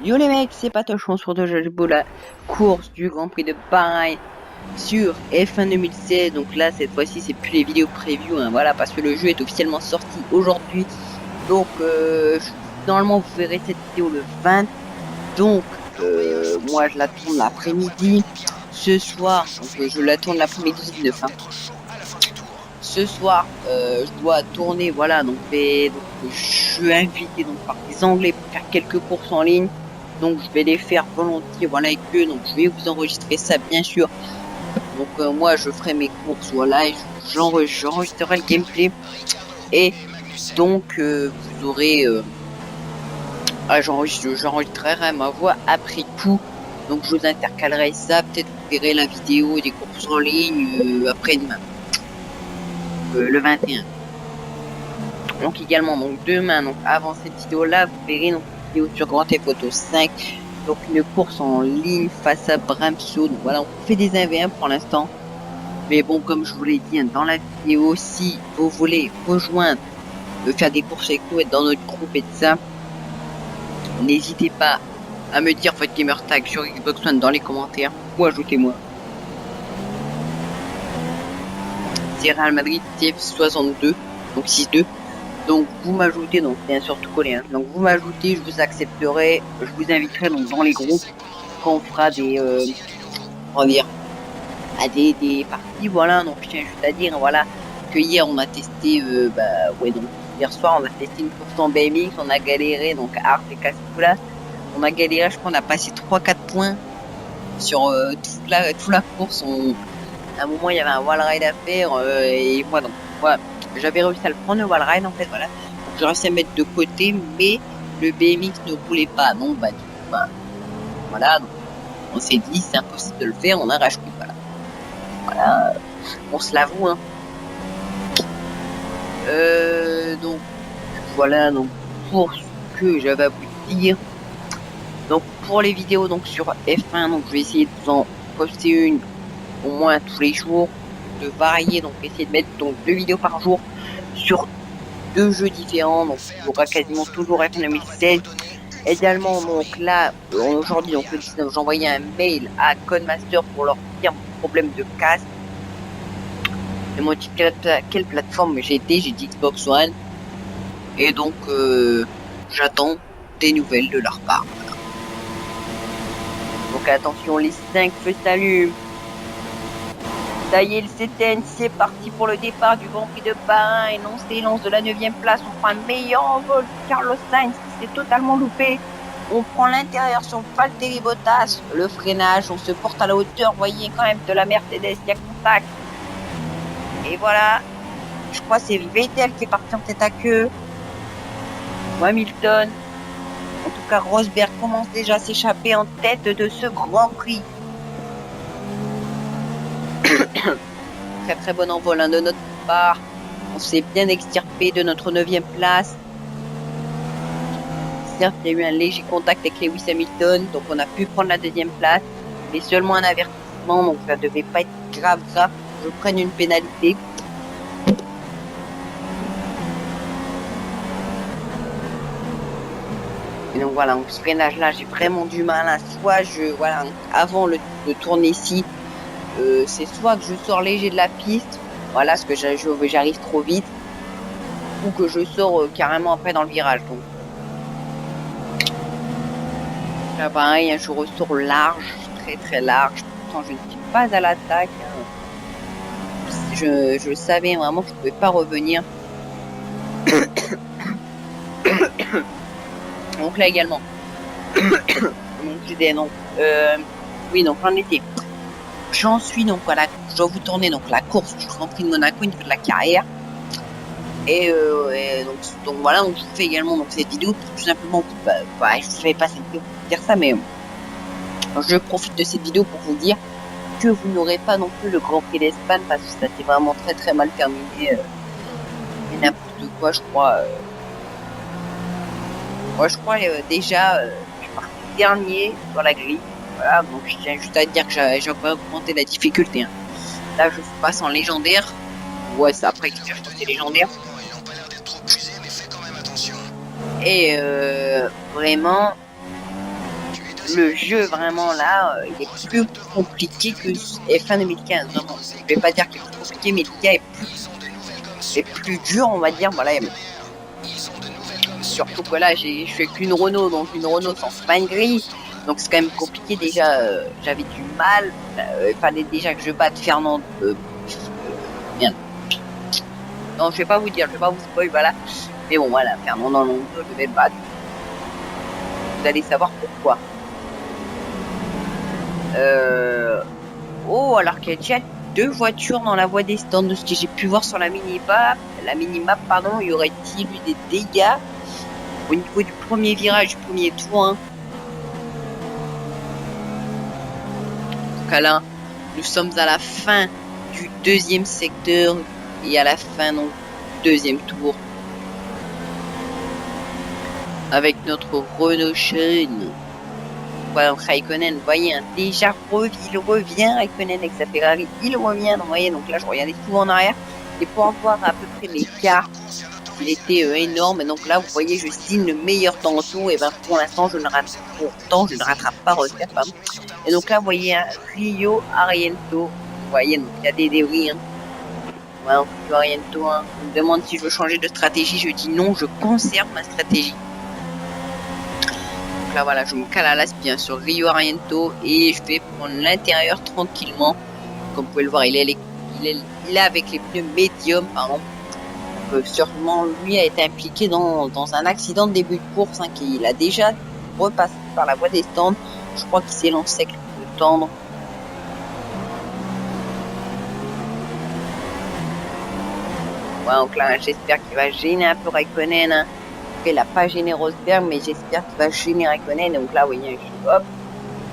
Yo les mecs, c'est Patochon sur la course du Grand Prix de Bahreïn sur F1 2016. Donc là, cette fois-ci, c'est plus les vidéos preview, hein, voilà, parce que le jeu est officiellement sorti aujourd'hui. Donc, normalement, vous verrez cette vidéo le 20. Donc, moi, je la tourne l'après-midi. Ce soir, donc je la tourne l'après-midi 19. Hein. Ce soir, je dois tourner, voilà, donc je suis invité donc par des Anglais pour faire quelques courses en ligne. Donc je vais les faire volontiers, voilà, avec eux. Donc je vais vous enregistrer ça, bien sûr. Donc moi, je ferai mes courses, voilà, et j'enregistrerai le gameplay. Et donc vous aurez, j'enregistrerai ma voix après coup. Donc je vous intercalerai ça. Peut-être vous verrez la vidéo des courses en ligne après-demain, le 21. Donc également, donc demain, donc avant cette vidéo-là, vous verrez donc une vidéo sur Grand Theft Auto 5, donc une course en ligne face à Bramso. Donc voilà, on fait des 1v1 pour l'instant. Mais bon, comme je vous l'ai dit dans la vidéo, si vous voulez rejoindre, faire des courses avec nous, être dans notre groupe et tout ça, n'hésitez pas à me dire votre gamer tag sur Xbox One dans les commentaires ou ajoutez-moi. C'est Real Madrid TF62, donc 6-2. Donc vous m'ajoutez, donc bien sûr tout collé, hein. Donc vous m'ajoutez, je vous accepterai, je vous inviterai donc dans les groupes quand on fera des, on va dire, à des parties, voilà. Donc je tiens juste à dire, voilà, que hier on a testé, ouais, donc hier soir on a testé une course en BMX, on a galéré, donc Art et Cascula, on a galéré, je crois on a passé 3-4 points sur toute la course. À un moment il y avait un wall ride à faire, et moi donc voilà, j'avais réussi à le prendre le wall ride en fait, voilà. Donc j'ai réussi à mettre de côté, mais le BMX ne roulait pas, donc bah du coup, bah, voilà, donc on s'est dit c'est impossible de le faire, on a racheté, voilà, on se l'avoue, hein. Donc voilà, donc pour ce que j'avais à vous dire, donc pour les vidéos donc sur F1, donc je vais essayer de vous en poster une au moins tous les jours, de varier, donc essayer de mettre donc 2 vidéos par jour sur 2 jeux différents, donc il y aura quasiment toujours F1 2016. Également, donc là, aujourd'hui, donc le 19, j'ai envoyé un mail à Codemaster pour leur dire mon problème de casque. Ils m'ont dit quelle plateforme j'ai été, j'ai dit Xbox One. Et donc, j'attends des nouvelles de leur part. Donc attention, les 5 feux s'allument. Ça y est, le CTN, c'est parti pour le départ du Grand Prix de Bahreïn. On s'élance de la 9ème place. On prend un meilleur envol. Carlos Sainz qui s'est totalement loupé. On prend l'intérieur sur Valtteri Bottas. Le freinage, on se porte à la hauteur. Vous voyez quand même de la Mercedes, il y a contact. Et voilà. Je crois que c'est Vettel qui est parti en tête à queue. Ou Hamilton. En tout cas, Rosberg commence déjà à s'échapper en tête de ce Grand Prix. Très très bon envol de notre part. On s'est bien extirpé de notre 9ème place. Certes, il y a eu un léger contact avec Lewis Hamilton, donc on a pu prendre la 2ème place. Mais seulement un avertissement, donc ça devait pas être grave. Je prenne une pénalité. Et donc voilà, donc ce freinage-là, j'ai vraiment du mal. Hein. Soit voilà, avant de tourner ici, c'est soit que je sors léger de la piste, voilà, parce que j'arrive trop vite, ou que je sors carrément après dans le virage. Donc là, pareil, hein, je ressors large, très très large. Pourtant, je ne suis pas à l'attaque. Hein. Je savais vraiment que je ne pouvais pas revenir. Donc là également. Donc, oui, donc j'en étais. J'en suis donc voilà, je dois vous tourner donc la course du Grand Prix de Monaco, une fois de la carrière. Et donc voilà, donc je vous fais également donc cette vidéo pour tout simplement, je savais pas cette vidéo pour dire ça, mais je profite de cette vidéo pour vous dire que vous n'aurez pas non plus le Grand Prix d'Espagne parce que ça s'est vraiment très très mal terminé. Et n'importe quoi, je crois. Moi, je crois déjà, je suis parti dernier sur la grille. Voilà, donc je tiens juste à dire que j'ai encore augmenté la difficulté. Hein. Là, je passe en légendaire. Ouais, c'est après que c'est légendaire. Et vraiment, le jeu vraiment là, il est plus compliqué que F1 2015. Vraiment. Je vais pas dire qu'il est plus compliqué, mais le gars est plus dur, on va dire. Voilà. Surtout que là, je fais qu'une Renault, donc une Renault sans spine gris. Donc c'est quand même compliqué déjà. J'avais du mal. Il fallait déjà que je batte Fernando. Merde. Non, je vais pas vous dire, je vais pas vous spoil, voilà. Mais bon, voilà, Fernando Alonso, je vais le battre. Vous allez savoir pourquoi. Oh, alors qu'il y a déjà 2 voitures dans la voie des stands, de ce que j'ai pu voir sur la minimap. La minimap, pardon, il y aurait-il eu des dégâts au niveau du premier virage, du premier tour, hein. En tout cas là, nous sommes à la fin du 2e secteur et à la fin donc du 2e tour avec notre Renault Chaîne. Voilà, Raikkonen, vous voyez, hein, déjà il revient, Raikkonen avec sa Ferrari, il revient, vous voyez, donc là je regardais souvent en arrière, et pour voir à peu près l'écart, il était énorme, et donc là vous voyez, je signe le meilleur temps en tout, et ben pour l'instant je ne rattrape pas Rosberg, pardon. Et donc là vous voyez, hein, Rio Ariento, vous voyez, donc il y a des débris, hein. Voilà, Rio Ariento, hein. On me demande si je veux changer de stratégie, je dis non, je conserve ma stratégie. Là voilà, je me cale à l'as bien sur Rio Ariento et je vais prendre l'intérieur tranquillement. Comme vous pouvez le voir, il est avec les pneus médiums, pardon. Sûrement lui a été impliqué dans un accident de début de course, hein, qu'il a déjà repassé par la voie des stands. Je crois qu'il s'est lancé avec le pneu tendre. Ouais, donc là j'espère qu'il va gêner un peu Raikkonen, hein. Il n'a pas gêné Rosberg, mais j'espère qu'il va gêner Raikkonen. Donc là, vous voyez, hop.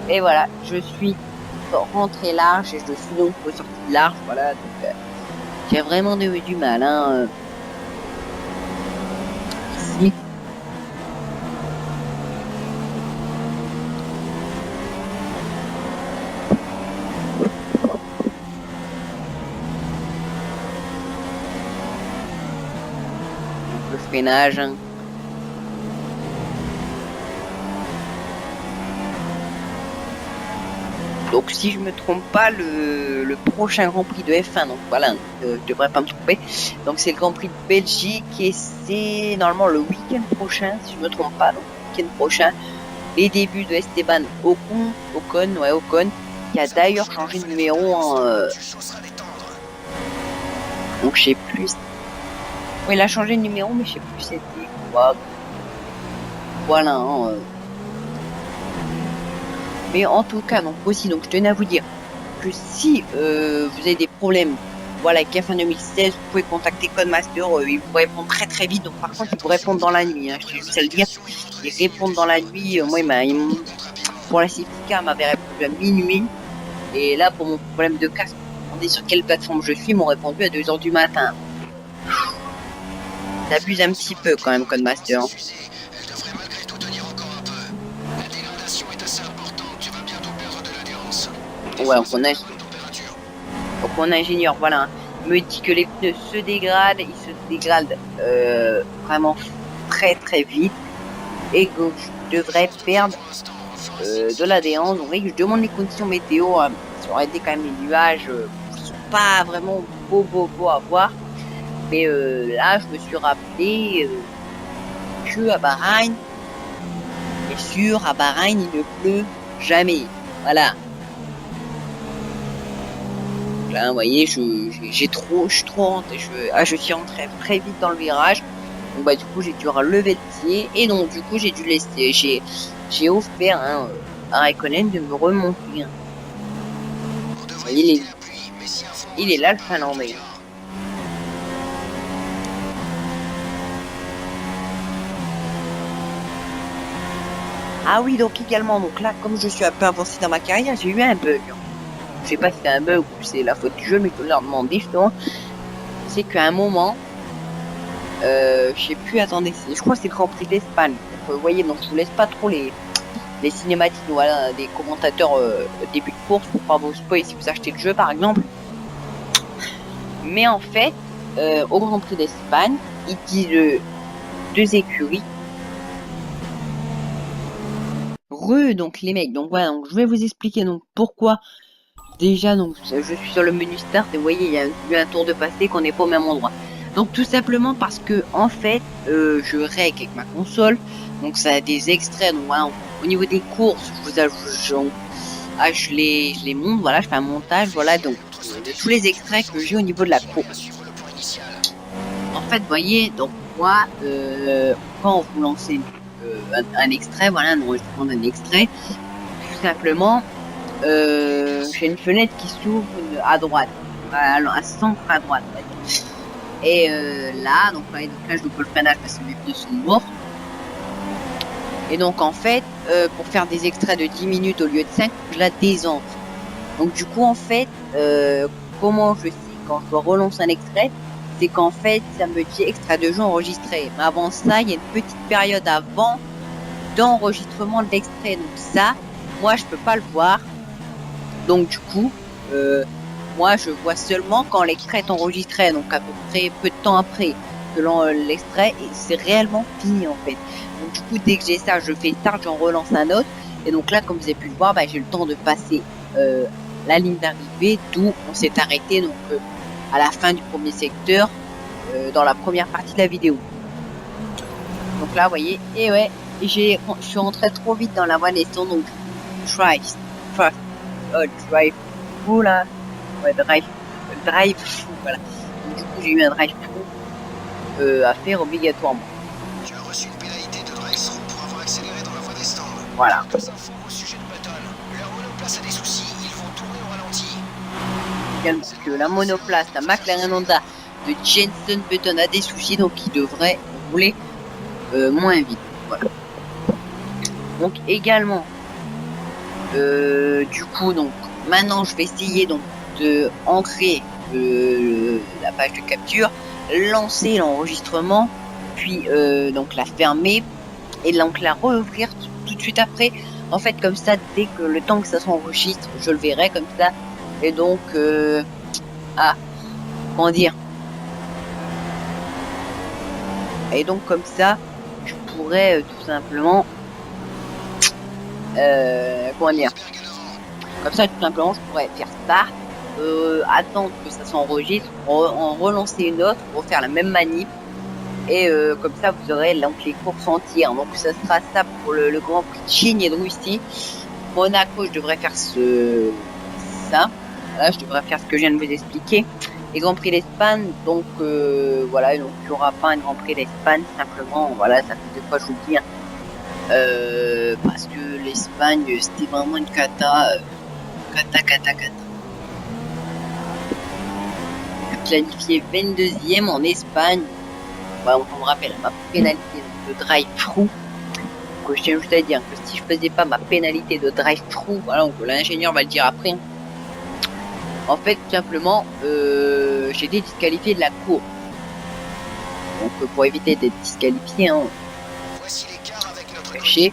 Et voilà, je suis rentré large et je suis donc sorti large. Voilà, donc j'ai vraiment du mal, hein. Ici. Le freinage, hein. Donc si je me trompe pas, le prochain Grand Prix de F1, donc voilà, je devrais pas me tromper. Donc c'est le Grand Prix de Belgique et c'est normalement le week-end prochain, si je me trompe pas, donc le week-end prochain, les débuts de Esteban Ocon, qui a d'ailleurs changé de numéro en donc je sais plus. Oui, il a changé de numéro, mais je sais plus c'était quoi. Voilà. Hein, Mais en tout cas, donc aussi, donc je tenais à vous dire que si vous avez des problèmes, voilà, avec F1 2016, vous pouvez contacter Codemaster, ils vous répondent très très vite. Donc par contre, ils vous répondent dans la nuit, hein, je tiens juste à le dire. Ils répondent dans la nuit. Moi, pour la safety car, m'avait répondu à minuit. Et là, pour mon problème de casque, on est sur quelle plateforme je suis, ils m'ont répondu à 2h du matin. T'abuses un petit peu quand même, Codemaster. Ouais, on a ingénieur, voilà, me dit que les pneus se dégradent, ils se dégradent vraiment très très vite et que je devrais perdre de l'adhérence. Donc je demande les conditions météo, hein. Ça aurait été quand même les nuages qui sont pas vraiment beaux à voir. Mais là, je me suis rappelé que à Bahreïn, bien sûr, à Bahreïn, il ne pleut jamais. Voilà. Là, vous voyez, je suis trop rentré. Je suis rentré très vite dans le virage. Donc bah du coup, j'ai dû relever le pied et donc du coup, j'ai dû laisser. J'ai offert à Raikkonen de me remonter. Hein. Vous voyez, il est là le Finlandais. Ah oui, donc également, donc là, comme je suis un peu avancé dans ma carrière, j'ai eu un bug. Je sais pas si c'est un bug ou c'est la faute du jeu, mais je peux leur demander justement. C'est qu'à un moment, je sais plus, attendez, je crois que c'est le Grand Prix d'Espagne. Vous voyez, donc je vous laisse pas trop les cinématiques, voilà, des commentateurs début de course pour pas vous spoiler si vous achetez le jeu par exemple. Mais en fait, au Grand Prix d'Espagne, il dit deux écuries Donc les mecs, donc voilà, donc je vais vous expliquer donc pourquoi. Déjà, donc je suis sur le menu start et vous voyez, il y a eu un tour de passé qu'on n'est pas au même endroit. Donc tout simplement parce que en fait, je règle avec ma console, donc ça a des extraits. Donc voilà, au niveau des courses, je vous ajoute, je les monte, voilà, je fais un montage, voilà, donc de tous les extraits que j'ai au niveau de la course. En fait, vous voyez, donc moi, quand vous lancez un extrait, voilà, un enregistrement d'un extrait, tout simplement, j'ai une fenêtre qui s'ouvre à droite, à centre à droite. Et là, donc là, je loupe le freinage parce que mes pneus sont morts. Et donc en fait, pour faire des extraits de 10 minutes au lieu de 5, je la désentre. Donc du coup, en fait, comment je sais quand je relance un extrait, c'est qu'en fait, ça me dit extrait de jeu enregistré. Mais avant ça, il y a une petite période avant d'enregistrement de l'extrait. Donc ça, moi, je peux pas le voir. Donc du coup, moi, je vois seulement quand l'extrait est enregistré. Donc à peu près peu de temps après que l'extrait, et c'est réellement fini en fait. Donc du coup, dès que j'ai ça, je fais start, j'en relance un autre. Et donc là, comme vous avez pu le voir, bah, j'ai le temps de passer la ligne d'arrivée, d'où on s'est arrêté donc à la fin du premier secteur, dans la première partie de la vidéo. Donc là, vous voyez, et ouais, je suis rentré trop vite dans la voie naissante, donc drive, là, ouais, drive, voilà. Donc, du coup, j'ai eu un drive à faire obligatoirement. Tu as reçu une pénalité de drive pour avoir accéléré dans la voie des stands. Voilà. Quelques infos au sujet de Button. Leur monoplace a des soucis, ils vont tourner au ralenti. Également que la monoplace, la McLaren Honda de Jenson Button a des soucis, donc il devrait rouler moins vite. Voilà. Donc également, du coup, donc maintenant je vais essayer donc de ancrer la page de capture, lancer l'enregistrement, puis donc la fermer et donc la rouvrir tout de suite après. En fait, comme ça, dès que le temps que ça s'enregistre, je le verrai comme ça. Et donc, comment dire? Et donc comme ça, je pourrais tout simplement, comment dire? Comme ça, tout simplement, je pourrais faire start, attendre que ça s'enregistre, en relancer une autre, refaire la même manip. Et comme ça, vous aurez donc les courses entières. Donc ça sera ça pour le Grand Prix de Chine et de Russie. Monaco, je devrais faire ça. Là, je devrais faire ce que je viens de vous expliquer. Et Grand Prix d'Espagne, donc voilà, donc il n'y aura pas un Grand Prix d'Espagne, simplement, voilà, ça fait 2 fois je vous le dis. Parce que l'Espagne, c'était vraiment une cata. Cata. Qualifié 22e en Espagne. Bah, on me rappelle ma pénalité de drive-through. Je tiens juste à dire que si je faisais pas ma pénalité de drive-through, voilà, l'ingénieur va le dire après. En fait, tout simplement, j'ai été disqualifié de la course. Donc, pour éviter d'être disqualifié, j'ai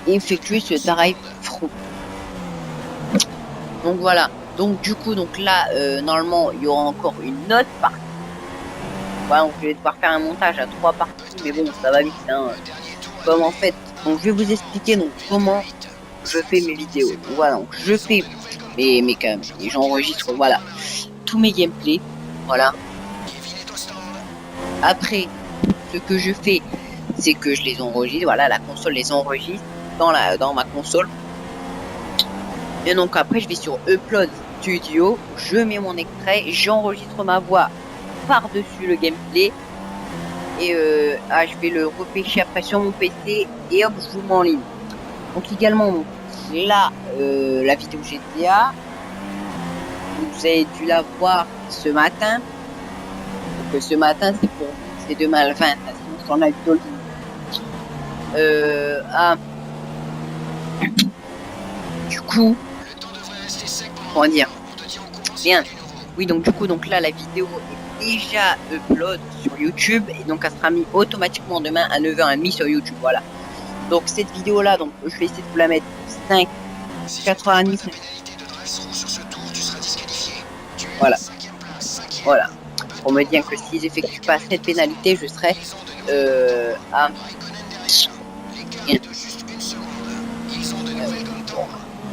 effectué ce drive-through. Donc voilà. Donc du coup, donc là, normalement, il y aura encore une autre partie. Voilà, donc je vais devoir faire un montage à 3 parties, mais bon, ça va vite. Hein. Comme en fait, donc je vais vous expliquer donc comment je fais mes vidéos. Donc, voilà, donc je fais et j'enregistre, voilà, tous mes gameplays, voilà. Après, ce que je fais, c'est que je les enregistre, voilà, la console les enregistre dans ma console. Et donc après, je vais sur Upload Studio, je mets mon extrait, j'enregistre ma voix par-dessus le gameplay. Et je vais le repêcher après sur mon PC et hop, je vous mets en ligne. Donc également, donc, là, la vidéo GTA, vous avez dû la voir ce matin. Donc ce matin, c'est pour vous, c'est demain le 20, sinon sur la vidéo. Du coup, comment dire? Bien. Oui, donc du coup, donc là, la vidéo est déjà upload sur YouTube et donc elle sera mise automatiquement demain à 9h30 sur YouTube. Voilà. Donc cette vidéo là, donc je vais essayer de vous la mettre 5,90. Voilà. Voilà. On me dit que si j'effectue pas cette pénalité, je serai à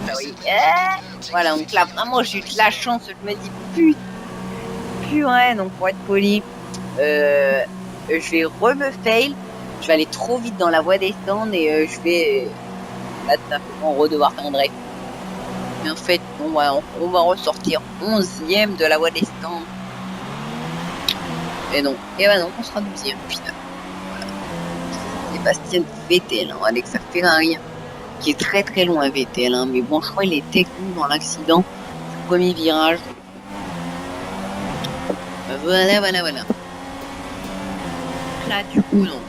Ah oui. Voilà, donc là, vraiment, j'ai eu de la chance. Je me dis, purée, donc pour être poli, je vais me fail. Je vais aller trop vite dans la voie des stands et je vais là, tout simplement redevoir faire un drive. Mais en fait, on va ressortir 11e de la voie des stands. Et non, on sera 12e final. Voilà. Sébastien Vettel, hein, Alexa Ferrari, qui est très très loin Vettel, hein, mais bon, je crois qu'il est technique dans l'accident du premier virage. Voilà. Là, du coup, non,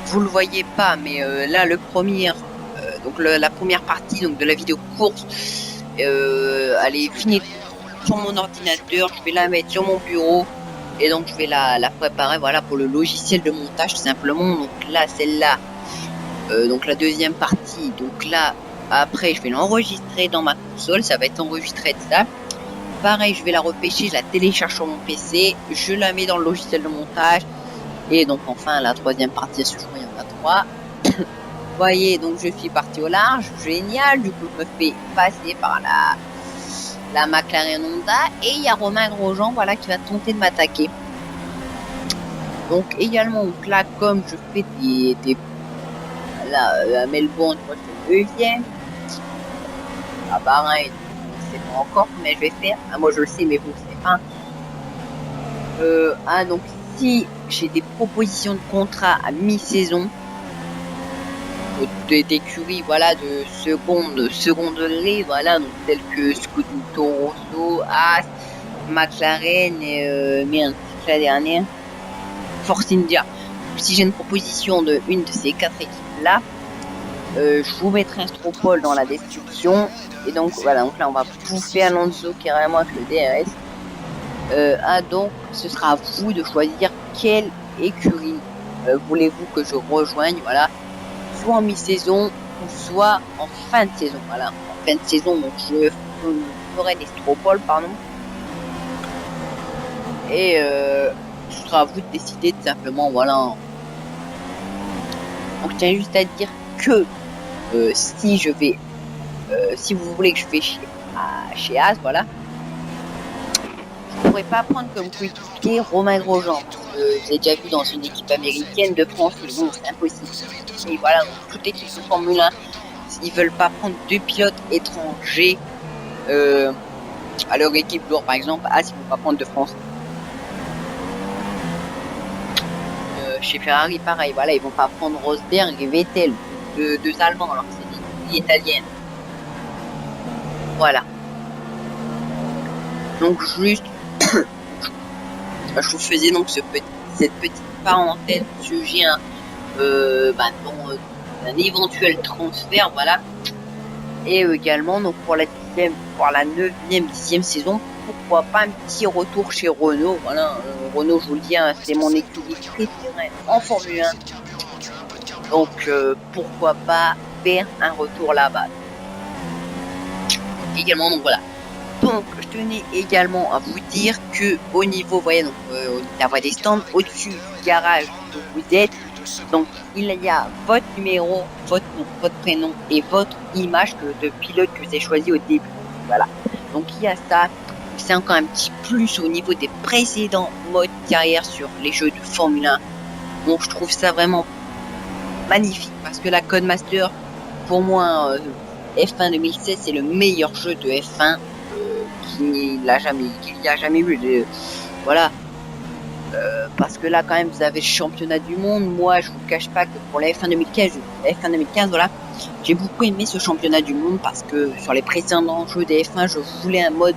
vous le voyez pas, mais là, donc la première partie donc de la vidéo course, elle est finie sur mon ordinateur. Je vais la mettre sur mon bureau et donc je vais la préparer, voilà, pour le logiciel de montage tout simplement. Donc là, celle-là, donc la deuxième partie, donc là, après, je vais l'enregistrer dans ma console, ça va être enregistré de ça. Pareil, je vais la repêcher, je la télécharge sur mon PC, je la mets dans le logiciel de montage. Et donc enfin la troisième partie, ce jour il y en a 3. Vous voyez, donc je suis parti au large, génial, du coup je me fais passer par la McLaren Honda et il y a Romain Grosjean, voilà, qui va tenter de m'attaquer. Donc également, donc là, comme je fais à Melbourne, moi je suis deuxième. À Bahreïn, je ne sais pas encore mais je vais faire. Moi je le sais, mais vous ne savez pas. Donc si j'ai des propositions de contrat à mi-saison d'écuries, voilà, de seconderie, voilà, donc telles que Scuderia Rosso, Haas, McLaren et la dernière, Force India. Si j'ai une proposition de une de ces 4 équipes là, je vous mettrai un Stroll dans la description. Et donc voilà, donc là on va bouffer Alonso carrément avec le DRS. Donc ce sera à vous de choisir quelle écurie voulez-vous que je rejoigne, voilà, soit en mi-saison ou soit en fin de saison, voilà. En fin de saison, donc je ferai des Stroll, pardon, et ce sera à vous de décider tout simplement, voilà. Donc je tiens juste à dire que si vous voulez que je fais chez Haas, voilà, je pourrais pas prendre comme coéquipier Romain Grosjean. J'ai déjà vu dans une équipe américaine de France, mais bon, c'est impossible. Et voilà, donc, toute équipe de Formule 1, s'ils veulent pas prendre 2 pilotes étrangers à leur équipe lourde, par exemple, ils vont pas prendre de France. Chez Ferrari, pareil, voilà, ils vont pas prendre Rosberg et Vettel, deux Allemands, alors que c'est des Italiennes. Voilà. Donc juste, je vous faisais donc cette petite parenthèse sujet d'un éventuel transfert, voilà. Et également donc pour la 9e, 10e saison, pourquoi pas un petit retour chez Renault, voilà. Renault, je vous le dis, hein, c'est mon écurie préférée en Formule 1. Donc pourquoi pas faire un retour là-bas. Également, donc voilà. Donc je tenais également à vous dire que au niveau, voyez, donc la voie des stands, au-dessus du garage où vous êtes, donc il y a votre numéro, votre nom, votre prénom et votre image de pilote que vous avez choisi au début. Voilà. Donc il y a ça. C'est encore un petit plus au niveau des précédents modes carrière sur les jeux de Formule 1. Donc je trouve ça vraiment magnifique parce que la Codemaster, pour moi, F1 2016, c'est le meilleur jeu de F1 qu'il y a jamais eu. Voilà. Parce que là, quand même, vous avez le championnat du monde. Moi, je vous cache pas que pour la F1 2015, voilà, j'ai beaucoup aimé ce championnat du monde parce que sur les précédents jeux des F1, je voulais un mode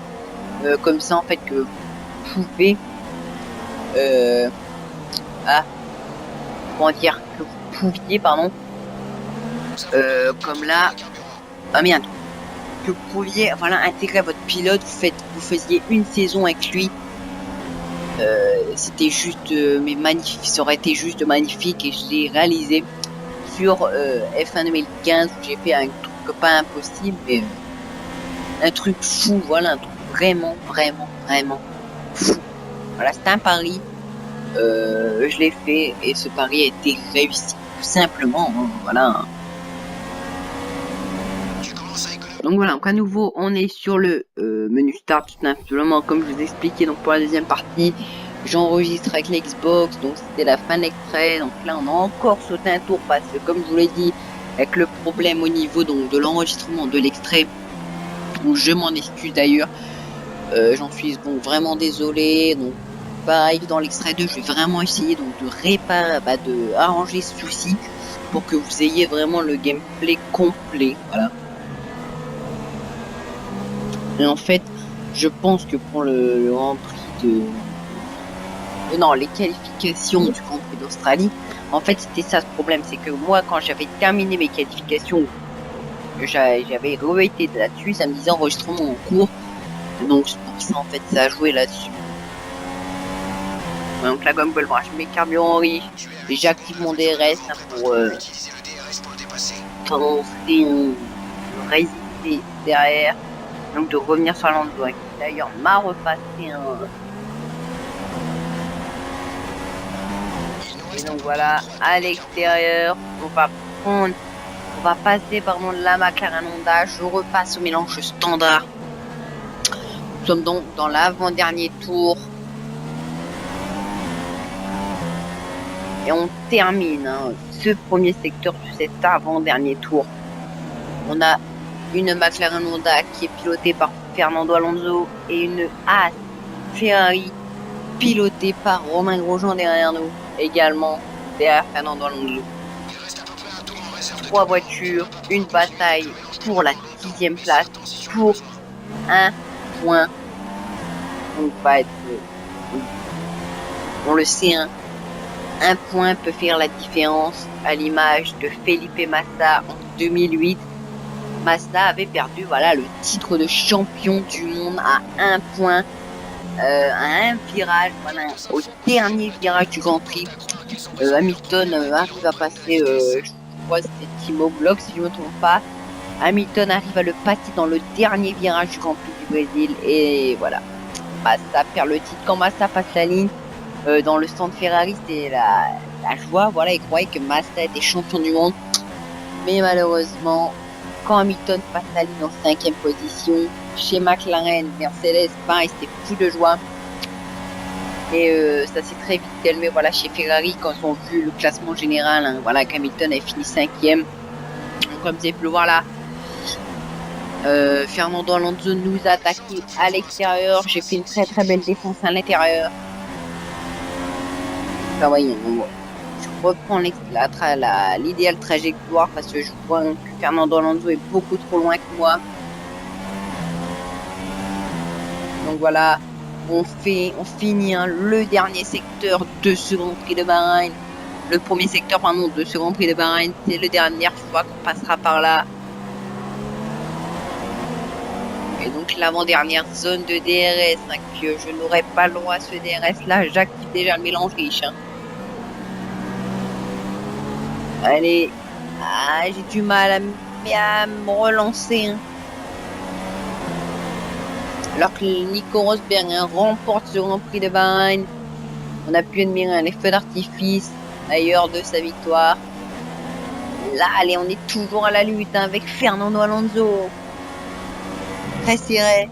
comme ça, en fait, que vous pouvez, comment dire, que vous pouviez, pardon, comme là, que vous pouviez, voilà, intégrer votre pilote, vous faisiez une saison avec lui. C'était juste mais magnifique, ça aurait été juste magnifique et je l'ai réalisé sur F1 2015 où j'ai fait un truc pas impossible mais un truc fou, voilà, un truc vraiment fou. Voilà, c'était un pari, je l'ai fait et ce pari a été réussi tout simplement, hein, voilà. Donc voilà, donc à nouveau, on est sur le menu start, tout simplement, comme je vous expliquais. Donc pour la deuxième partie, j'enregistre avec l'Xbox, donc c'était la fin de l'extrait. Donc là, on a encore sauté un tour parce que, comme je vous l'ai dit, avec le problème au niveau donc de l'enregistrement de l'extrait, donc je m'en excuse d'ailleurs. J'en suis donc vraiment désolé. Donc pareil, dans l'extrait 2, je vais vraiment essayer donc de réparer, de arranger ce souci pour que vous ayez vraiment le gameplay complet. Voilà. Et en fait, je pense que pour le Grand Prix de... non, les qualifications du Grand Prix d'Australie, en fait, c'était ça ce problème. C'est que moi, quand j'avais terminé mes qualifications, j'avais été là-dessus, ça me disait enregistrement en cours. Donc, c'est pour ça, en fait, ça a joué là-dessus. Donc, la gomme moi, je mets carburant riche et j'active mon DRS pour commencer à résister derrière. Donc de revenir sur Alonso, qui d'ailleurs m'a repassé un... Et donc voilà, à l'extérieur, on va passer pardon la McLaren Honda, je repasse au mélange standard. Nous sommes donc dans l'avant-dernier tour. Et on termine ce premier secteur de cet avant-dernier tour. On a une McLaren Honda qui est pilotée par Fernando Alonso et une Haas Ferrari pilotée par Romain Grosjean derrière nous, également derrière Fernando Alonso. 3 voitures, une bataille pour la 6e place, pour un point. Donc va être, on le sait, un point peut faire la différence, à l'image de Felipe Massa en 2008. Massa avait perdu le titre de champion du monde à un point, à un virage, au dernier virage du Grand Prix. Hamilton arrive à passer, je crois que c'était Timo Glock si je ne me trompe pas. Hamilton arrive à le passer dans le dernier virage du Grand Prix du Brésil et voilà. Massa perd le titre. Quand Massa passe la ligne dans le stand Ferrari, c'était la joie, il croyait que Massa était champion du monde. Mais malheureusement, quand Hamilton passe la ligne en 5e position, chez McLaren, Mercedes, c'était plus de joie. Et ça s'est très vite calmé chez Ferrari quand ils ont vu le classement général, qu'Hamilton a fini 5e. Comme vous avez pu le voir là, Fernando Alonso nous a attaqué à l'extérieur. J'ai fait une très très belle défense à l'intérieur. Je reprends l'idéal trajectoire parce que je vois que Fernando Alonso est beaucoup trop loin que moi. Donc voilà, on finit le dernier secteur de ce Grand Prix de Bahreïn. Le premier secteur de ce Grand Prix de Bahreïn, c'est la dernière fois qu'on passera par là. Et donc l'avant-dernière zone de DRS, que je n'aurai pas le droit à ce DRS là, j'active déjà le mélange riche. Allez, j'ai du mal à me relancer. Alors que Nico Rosberg remporte ce Grand Prix de Bahreïn, on a pu admirer les feux d'artifice d'ailleurs de sa victoire. Là, allez, on est toujours à la lutte avec Fernando Alonso. Très serré.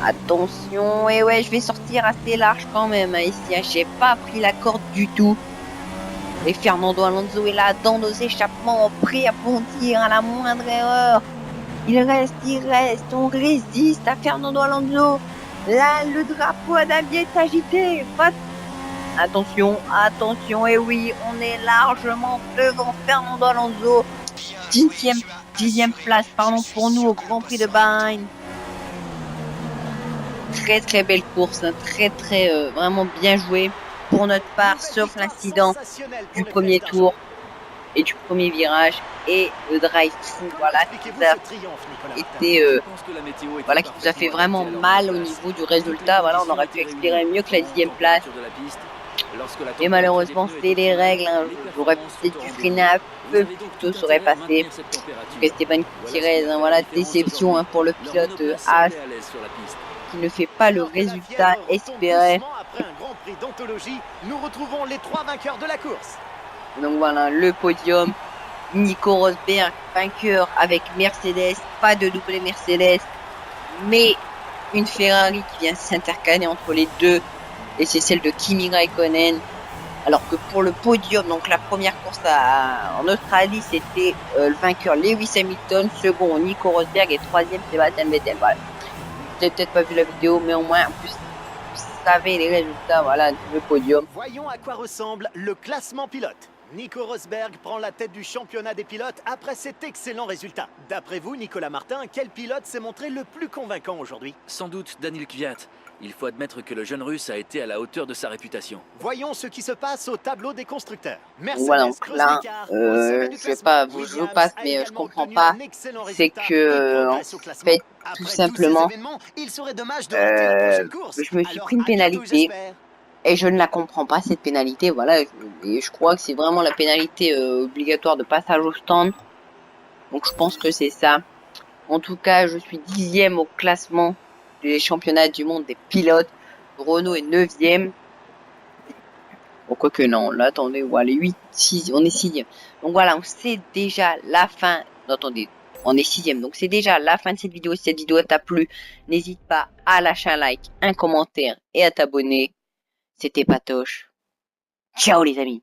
Attention, et ouais, je vais sortir assez large quand même ici. J'ai pas pris la corde du tout. Et Fernando Alonso est là dans nos échappements, prêt à bondir à la moindre erreur. Il reste, on résiste à Fernando Alonso. Là, le drapeau à David est agité. Attention, et oui, on est largement devant Fernando Alonso. 10e place, pour nous au Grand Prix de Bahreïn. Très très belle course, très très vraiment bien joué pour notre part, sauf l'incident du premier tour et du premier virage et le drive-thru, qui nous a fait vraiment mal au niveau du résultat. On aurait pu espérer mieux que la 10e place. Et malheureusement, c'est les règles. J'aurais peut-être dû freiner un peu plus tôt, ça aurait passé. Esteban Gutiérrez, déception pour le pilote Haas qui ne fait pas le résultat espéré. Après un Grand Prix d'anthologie, nous retrouvons les 3 vainqueurs de la course. Donc voilà, le podium. Nico Rosberg, vainqueur avec Mercedes, pas de doublé Mercedes, mais une Ferrari qui vient s'intercaler entre les deux, et c'est celle de Kimi Raikkonen. Alors que pour le podium, donc la première course en Australie, c'était le vainqueur Lewis Hamilton, second Nico Rosberg et troisième Sébastien Vettel. Voilà. Vous n'avez peut-être pas vu la vidéo, mais au moins, en plus, vous savez les résultats, voilà, le podium. Voyons à quoi ressemble le classement pilote. Nico Rosberg prend la tête du championnat des pilotes après cet excellent résultat. D'après vous, Nicolas Martin, quel pilote s'est montré le plus convaincant aujourd'hui? Sans doute Daniil Kvyat. Il faut admettre que le jeune russe a été à la hauteur de sa réputation. Voyons ce qui se passe au tableau des constructeurs. Mercedes Voilà, donc là, je vais pas, je passe, mais je comprends pas. C'est que, en fait, tout simplement, je me suis pris une pénalité. Et je ne la comprends pas, cette pénalité, voilà. Et je crois que c'est vraiment la pénalité obligatoire de passage au stand. Donc je pense que c'est ça. En tout cas, je suis 10e au classement des championnats du monde des pilotes. Renault est 9e. Bon, quoique non, là, attendez, voilà, 8, 6, on est 6e. Donc voilà, c'est déjà la fin. Non, attendez, on est 6e. Donc c'est déjà la fin de cette vidéo. Si cette vidéo t'a plu, n'hésite pas à lâcher un like, un commentaire et à t'abonner. C'était Patoche. Ciao les amis.